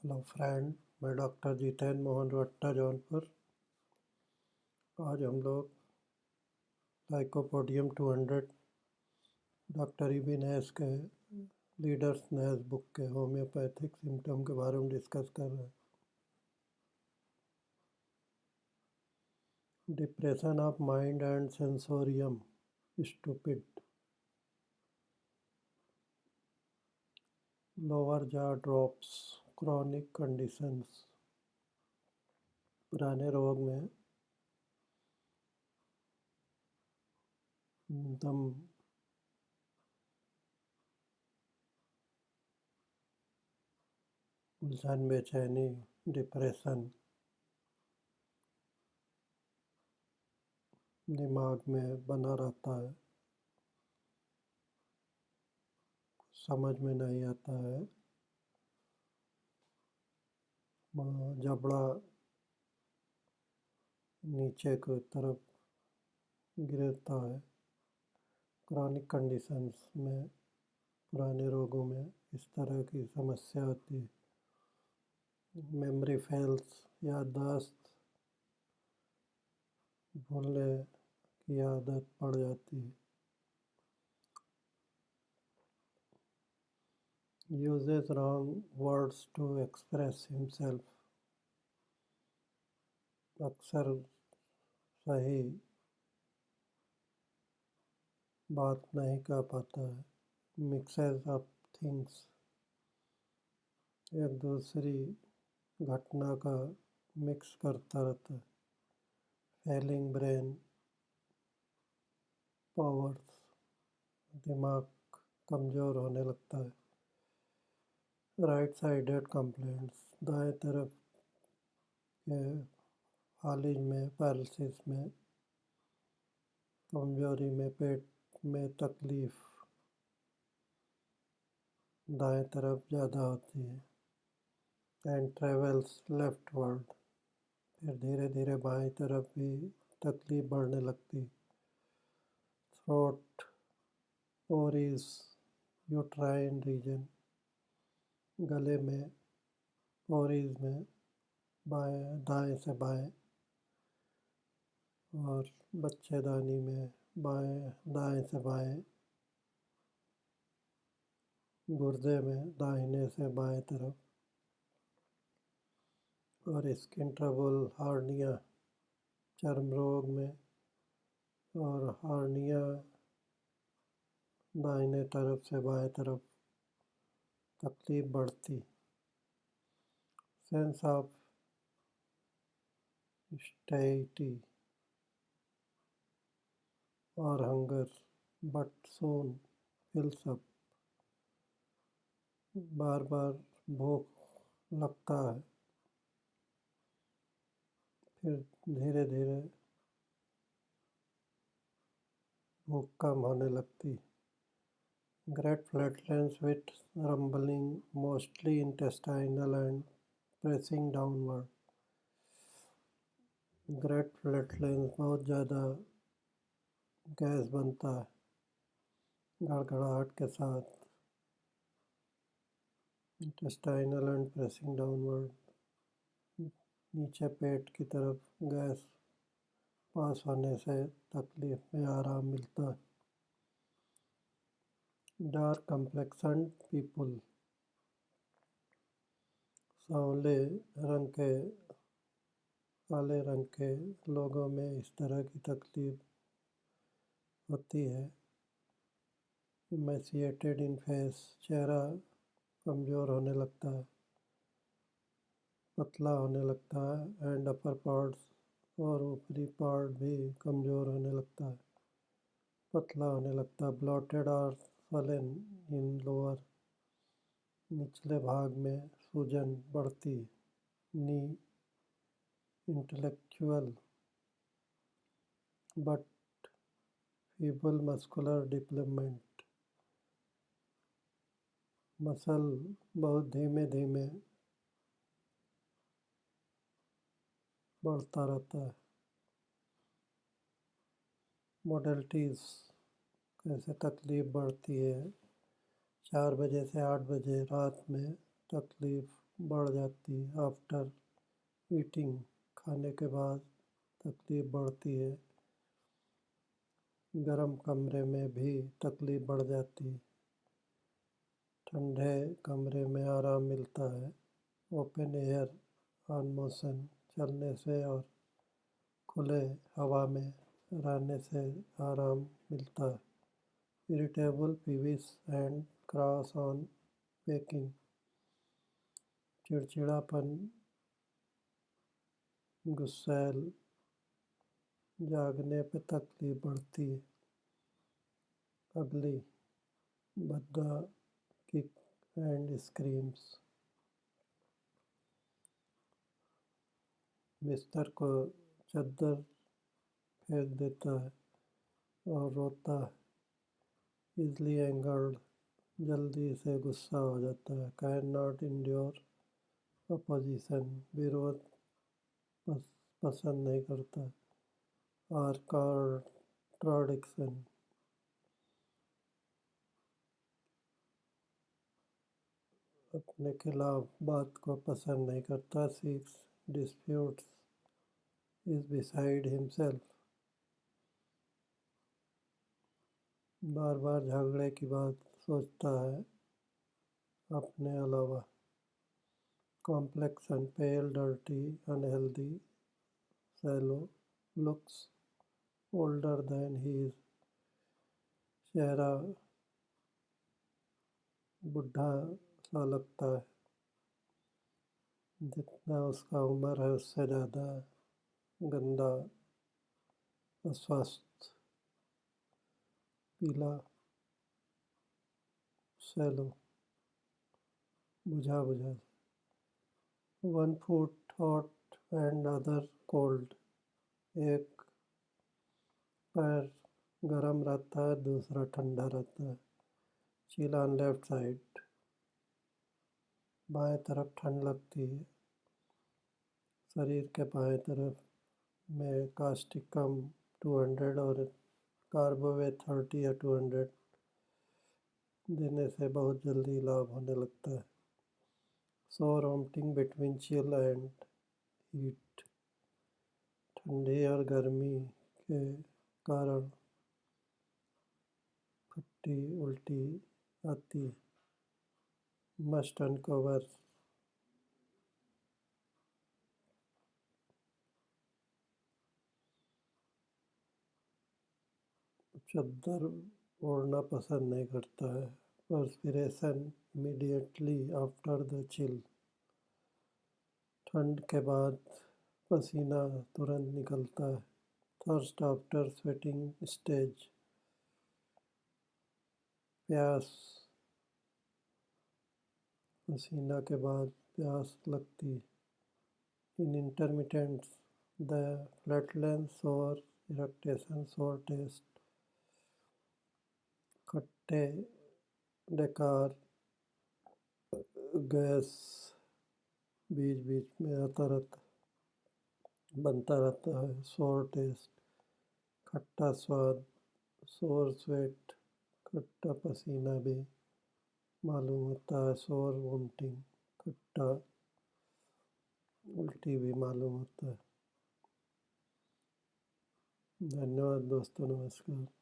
Hello friend, मैं doctor Jitendra Mohan रट्टा जौनपुर। आज हम लोग लाइकोपोडियम 200 डॉक्टर ईबी नैश के लीडर्स नैश बुक के होम्योपैथिक सिम्टम के बारे में डिस्कस कर रहे हैं। Depression of mind and sensorium stupid, lower jaw drops, chronic conditions. पुराने रोग में दम, उलझन, बेचैनी, डिप्रेशन, दिमाग में बना रहता है, समझ में नहीं आता है, जबड़ा नीचे की तरफ गिरता है। क्रॉनिक कंडीशंस में, पुराने रोगों में इस तरह की समस्या होती है। मेमोरी फेल्स, याददाश्त भूलने की आदत पड़ जाती है। Uses wrong words to express himself, अक्सर सही बात नहीं कह पाता है। मिक्सेस ऑफ थिंग्स, एक दूसरी घटना का मिक्स करता रहता है। फेलिंग ब्रेन पावर्स, दिमाग कमज़ोर होने लगता है। राइट साइडेड कंप्लेंट्स, दाएं तरफ के फालिज में, पैरालिसिस में, कमजोरी में, पेट में तकलीफ दाएं तरफ ज़्यादा होती है। एंड ट्रेवल्स लेफ्टवर्ड, फिर धीरे धीरे बाएं तरफ भी तकलीफ बढ़ने लगती। थ्रोट, ओरिस, यूट्राइन रीजन, गले में, ओरिस में, बाएं दाएं से बाएं, और बच्चेदानी में बाएं दाएं से बाएं, गुर्दे में दाहिने से बाएं तरफ, और स्किन ट्रबल, हार्निया, चर्म रोग में, और हार्निया दाहिने तरफ से बाएं तरफ तकलीफ बढ़ती। सेंस ऑफ स्टेटी और hunger but soon fills up, बार बार भूख लगता है, फिर धीरे धीरे भूख कम होने लगती। Great flatulence with rumbling, mostly intestinal and pressing downward. Great flatulence, बहुत ज़्यादा गैस बनता है, गड़गड़ाहट के साथ। इंटेस्टाइनल एंड प्रेसिंग डाउनवर्ड, नीचे पेट की तरफ गैस पास होने से तकलीफ में आराम मिलता है। डार्क कंप्लेक्शन पीपल, सांवले रंग के, काले रंग के लोगों में इस तरह की तकलीफ होती है। इमेसिएटेड इन फेस, चेहरा कमज़ोर होने लगता है, पतला होने लगता है। एंड अपर पार्ट्स, और ऊपरी पार्ट भी कमज़ोर होने लगता है, पतला होने लगता है। ब्लॉटेड और स्वलन इन लोअर, निचले भाग में सूजन बढ़ती। नी, intellectual but feeble muscular development, muscle बहुत धीमे धीमे बढ़ता रहता है। मॉडलिटीज़, कैसे तकलीफ बढ़ती है। 4 बजे से 8 बजे रात में तकलीफ बढ़ जाती है। आफ्टर ईटिंग, खाने के बाद तकलीफ बढ़ती है। गर्म कमरे में भी तकलीफ बढ़ जाती है। ठंडे कमरे में आराम मिलता है। ओपन एयर ऑन मोशन, चलने से और खुले हवा में रहने से आराम मिलता है। Irritable, peevish and cross on waking, चिड़चिड़ापन, गुस्सैल, जागने पे तकलीफ बढ़ती है। अगली, भद्दा, किक एंड स्क्रीम्स, बिस्तर को चद्दर फेंक देता है और रोता है। इजली एंगर्ड, जल्दी से गुस्सा हो जाता है। कैन नॉट इंड्योर अपोजिशन, विरोध पसंद नहीं करता। और कॉन्ट्राडिक्शन, अपने खिलाफ बात को पसंद नहीं करता। Seeks disputes, is beside himself, बार बार झगड़े की बात सोचता है अपने अलावा। Complexion, pale, dirty, unhealthy, sallow, looks older than he is, चेहरा बुढ़ा सा लगता है, जितना उसका उम्र है उससे ज़्यादा। गंदा, अस्वस्थ, पीला, सैलो, बुझा बुझा। One foot hot and other cold, एक पैर गरम रहता है, दूसरा ठंडा रहता है। चिल ऑन लेफ्ट साइड, बाएं तरफ ठंड लगती है। शरीर के बाएं तरफ में कास्टिक कम 200 और कार्बोवेट 30 या 200 देने से बहुत जल्दी लाभ होने लगता है। सोर vomiting between chill and heat, ठंडी और गर्मी के कारण खट्टी उल्टी आती है। मस्ट अनकवर, चद्दर ओढ़ना पसंद नहीं करता है। Perspiration immediately after the chill, ठंड के बाद पसीना तुरंत निकलता है। थर्स्ट आफ्टर स्वेटिंग स्टेज, प्यास, पसीना के बाद प्यास लगती। इन इंटरमिटेंट्स, द फ्लैटलेंस और इरेक्टेशन, सोर टेस्ट, खट्टे, डेकार, गैस बीच बीच में आता रहता बनता रहता है। सोर टेस्ट, खट्टा स्वाद, सोर स्वेट, खट्टा पसीना भी मालूम होता है। सोर वोमिटिंग, खट्टा उल्टी भी मालूम होता है। धन्यवाद दोस्तों, नमस्कार।